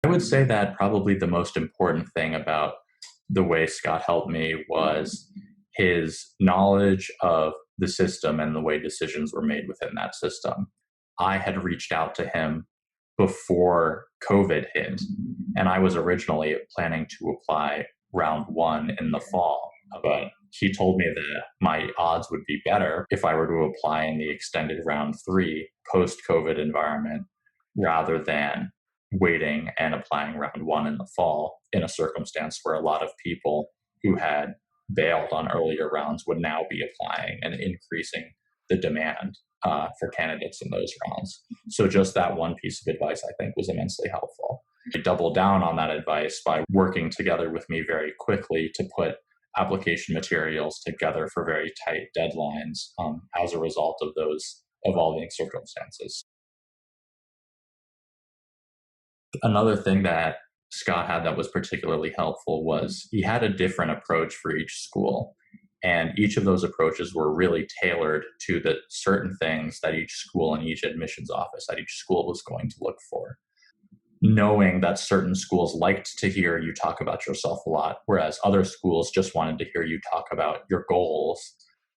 I would say that probably the most important thing about the way Scott helped me was his knowledge of the system and the way decisions were made within that system. I had reached out to him before COVID hit, and I was originally planning to apply round one in the fall, but he told me that my odds would be better if I were to apply in the extended round three post-COVID environment rather than waiting and applying round one in the fall in a circumstance where a lot of people who had bailed on earlier rounds would now be applying and increasing the demand for candidates in those rounds. So just that one piece of advice I think was immensely helpful. He doubled down on that advice by working together with me very quickly to put application materials together for very tight deadlines as a result of those evolving circumstances. Another thing that Scott had that was particularly helpful was he had a different approach for each school. And each of those approaches were really tailored to the certain things that each school and each admissions office at each school was going to look for. Knowing that certain schools liked to hear you talk about yourself a lot, whereas other schools just wanted to hear you talk about your goals,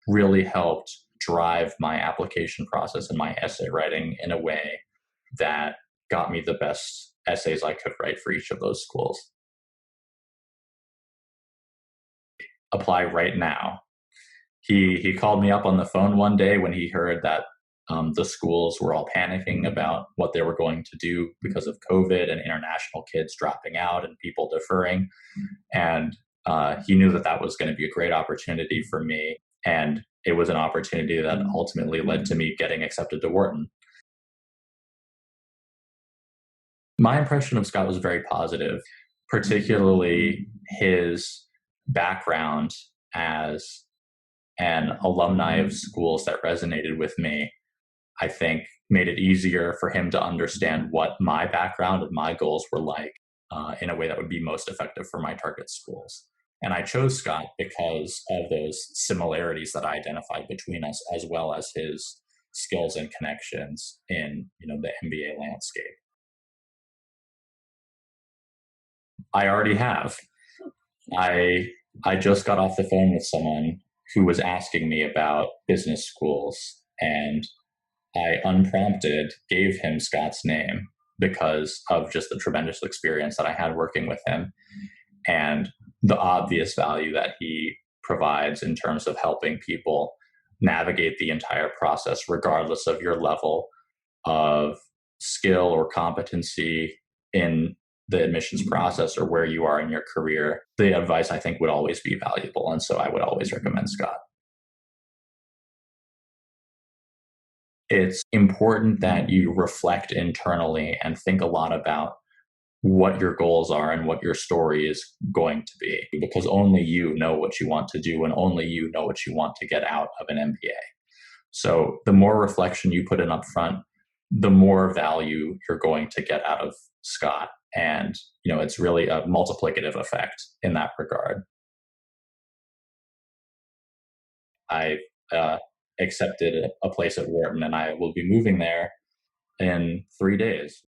really helped drive my application process and my essay writing in a way that got me the best essays I could write for each of those schools. Apply right now. He called me up on the phone one day when he heard that the schools were all panicking about what they were going to do because of COVID and international kids dropping out and people deferring. And he knew that that was going to be a great opportunity for me. And it was an opportunity that ultimately led to me getting accepted to Wharton. My impression of Scott was very positive, particularly his background as an alumni of schools that resonated with me. I think made it easier for him to understand what my background and my goals were like in a way that would be most effective for my target schools. And I chose Scott because of those similarities that I identified between us, as well as his skills and connections in the MBA landscape. I already have. I just got off the phone with someone who was asking me about business schools, and I unprompted gave him Scott's name because of just the tremendous experience that I had working with him and the obvious value that he provides in terms of helping people navigate the entire process, regardless of your level of skill or competency in the admissions process or where you are in your career. The advice I think would always be valuable. And so I would always recommend Scott. It's important that you reflect internally and think a lot about what your goals are and what your story is going to be, because only you know what you want to do and only you know what you want to get out of an MBA. So the more reflection you put in up front, the more value you're going to get out of Scott. And, it's really a multiplicative effect in that regard. I accepted a place at Wharton and I will be moving there in 3 days.